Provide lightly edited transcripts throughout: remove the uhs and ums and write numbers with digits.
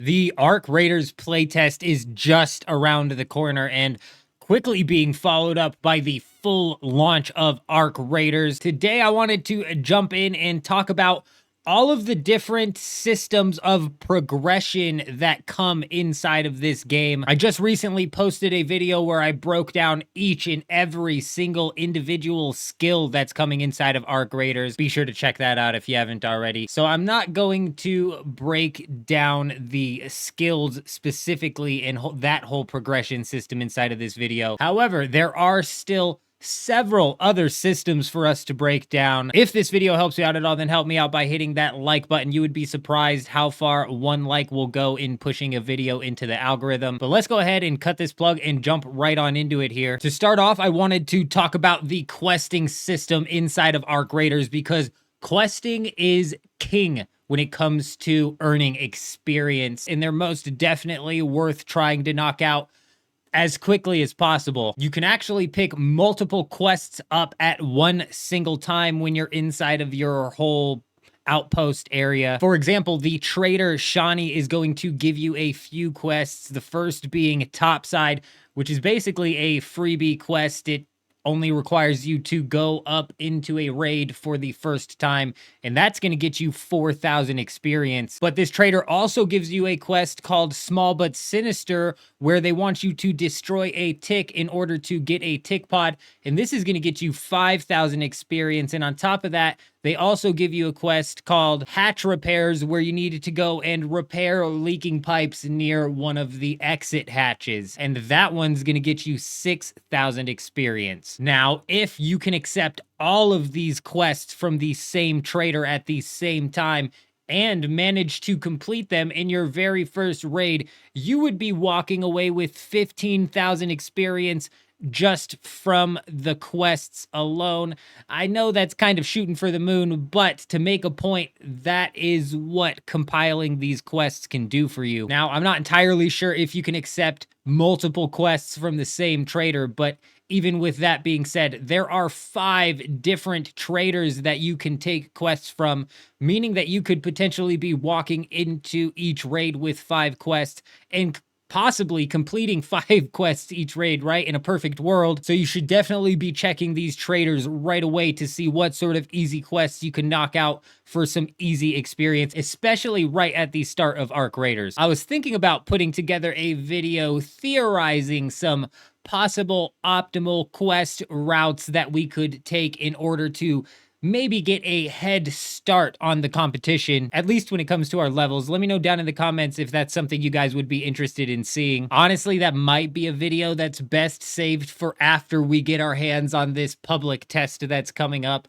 The Arc Raiders playtest is just around the corner and quickly being followed up by the full launch of Arc Raiders. Today, I wanted to jump in and talk about all of the different systems of progression that come inside of this game. I just recently posted a video where I broke down each and every single individual skill that's coming inside of Arc Raiders. Be sure to check that out if you haven't already. So I'm not going to break down the skills specifically and that whole progression system inside of this video. However, there are still several other systems for us to break down. If this video helps you out at all, then help me out by hitting that like button. You would be surprised how far one like will go in pushing a video into the algorithm. But let's go ahead and cut this plug and jump right on into it here. To start off, I wanted to talk about the questing system inside of Arc Raiders because questing is king when it comes to earning experience, and they're most definitely worth trying to knock out as quickly as possible. You can actually pick multiple quests up at one single time when you're inside of your whole outpost area. For example, the trader Shawnee is going to give you a few quests, the first being Topside, which is basically a freebie quest. It only requires you to go up into a raid for the first time, and that's going to get you 4,000 experience. But this trader also gives you a quest called Small But Sinister, where they want you to destroy a tick in order to get a tick pod, and this is going to get you 5,000 experience. And on top of that, they also give you a quest called Hatch Repairs, where you needed to go and repair leaking pipes near one of the exit hatches. And that one's going to get you 6,000 experience. Now, if you can accept all of these quests from the same trader at the same time and manage to complete them in your very first raid, you would be walking away with 15,000 experience just from the quests alone. I know that's kind of shooting for the moon, but to make a point, that is what compiling these quests can do for you. Now, I'm not entirely sure if you can accept multiple quests from the same trader, but even with that being said, there are 5 different traders that you can take quests from, meaning that you could potentially be walking into each raid with 5 quests and possibly completing 5 quests each raid, right? In a perfect world. So you should definitely be checking these traders right away to see what sort of easy quests you can knock out for some easy experience, especially right at the start of Arc Raiders. I was thinking about putting together a video theorizing some possible optimal quest routes that we could take in order to maybe get a head start on the competition, at least when it comes to our levels. Let me know down in the comments if that's something you guys would be interested in seeing. Honestly, that might be a video that's best saved for after we get our hands on this public test that's coming up.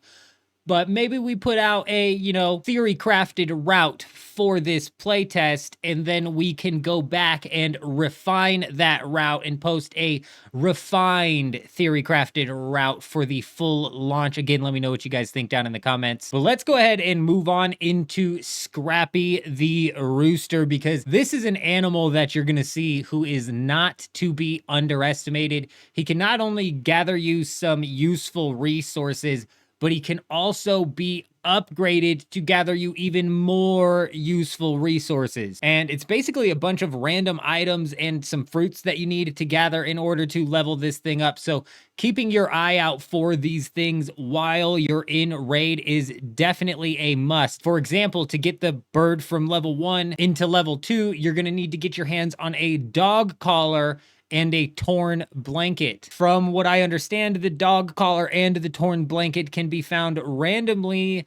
But maybe we put out a, theory crafted route for this playtest, and then we can go back and refine that route and post a refined theory crafted route for the full launch. Again, let me know what you guys think down in the comments. But let's go ahead and move on into Scrappy the Rooster, because this is an animal that you're going to see who is not to be underestimated. He can not only gather you some useful resources, but he can also be upgraded to gather you even more useful resources. And it's basically a bunch of random items and some fruits that you need to gather in order to level this thing up. So keeping your eye out for these things while you're in raid is definitely a must. For example, to get the bird from level 1 into level 2, you're going to need to get your hands on a dog collar and a torn blanket. From what I understand, the dog collar and the torn blanket can be found randomly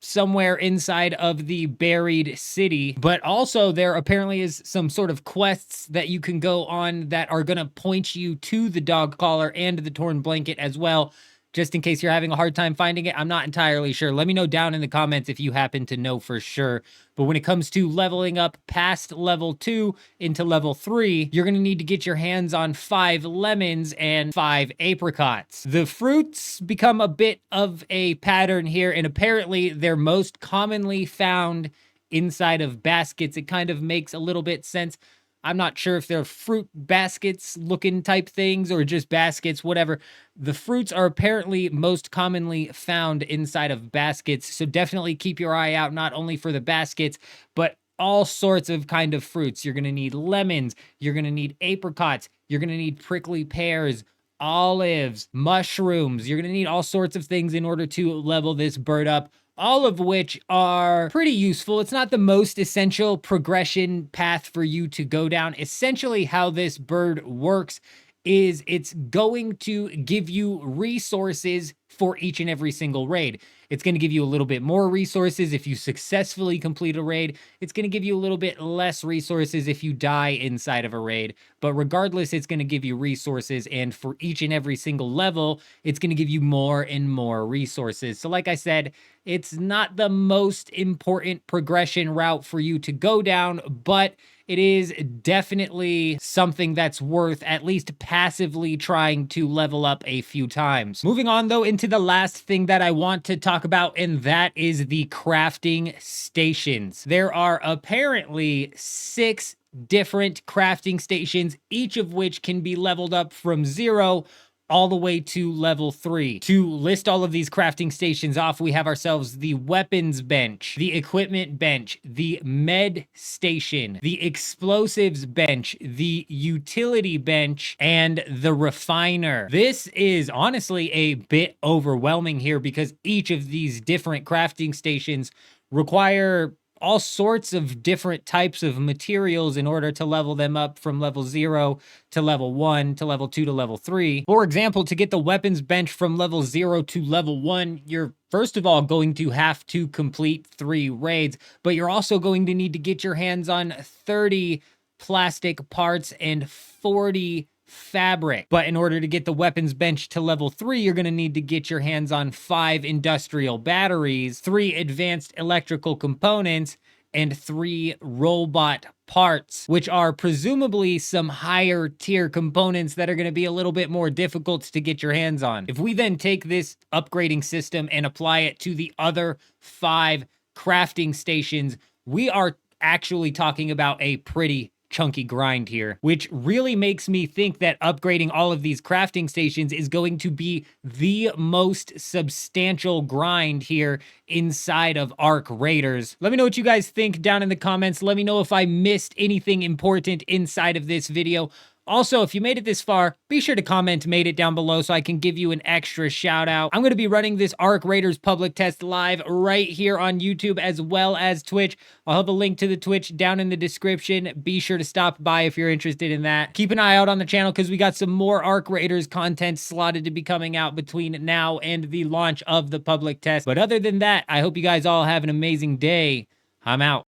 somewhere inside of the buried city, but also there apparently is some sort of quests that you can go on that are gonna point you to the dog collar and the torn blanket as well, just in case you're having a hard time finding it. I'm not entirely sure. Let me know down in the comments if you happen to know for sure. But when it comes to leveling up past level 2 into level 3, you're going to need to get your hands on 5 lemons and 5 apricots. The fruits become a bit of a pattern here, and apparently they're most commonly found inside of baskets. It kind of makes a little bit sense. I'm not sure if they're fruit baskets looking type things or just baskets, whatever. The fruits are apparently most commonly found inside of baskets, so definitely keep your eye out not only for the baskets, but all sorts of kind of fruits. You're going to need lemons. You're going to need apricots. You're going to need prickly pears, olives, mushrooms. You're going to need all sorts of things in order to level this bird up, all of which are pretty useful. It's not the most essential progression path for you to go down. Essentially, how this bird works is it's going to give you resources for each and every single raid. It's going to give you a little bit more resources if you successfully complete a raid. It's going to give you a little bit less resources if you die inside of a raid. But regardless, it's going to give you resources. And for each and every single level, it's going to give you more and more resources. So like I said, it's not the most important progression route for you to go down, but it is definitely something that's worth at least passively trying to level up a few times. Moving on though into the last thing that I want to talk about, and that is the crafting stations. There are apparently 6 different crafting stations, each of which can be leveled up from 0 all the way to level 3. To list all of these crafting stations off, we have ourselves the weapons bench, the equipment bench, the med station, the explosives bench, the utility bench, and the refiner. This is honestly a bit overwhelming here because each of these different crafting stations require all sorts of different types of materials in order to level them up from level 0 to level 1 to level 2 to level 3. For example, to get the weapons bench from level 0 to level 1, you're first of all going to have to complete 3 raids, but you're also going to need to get your hands on 30 plastic parts and 40 fabric. But in order to get the weapons bench to level 3, you're going to need to get your hands on 5 industrial batteries, 3 advanced electrical components, and 3 robot parts, which are presumably some higher tier components that are going to be a little bit more difficult to get your hands on. If we then take this upgrading system and apply it to the other 5 crafting stations, we are actually talking about a pretty chunky grind here, which really makes me think that upgrading all of these crafting stations is going to be the most substantial grind here inside of Arc Raiders. Let me know what you guys think down in the comments. Let me know if I missed anything important inside of this video. Also, if you made it this far, be sure to comment "made it" down below so I can give you an extra shout out. I'm going to be running this Arc Raiders public test live right here on YouTube as well as Twitch. I'll have a link to the Twitch down in the description. Be sure to stop by if you're interested in that. Keep an eye out on the channel because we got some more Arc Raiders content slotted to be coming out between now and the launch of the public test. But other than that, I hope you guys all have an amazing day. I'm out.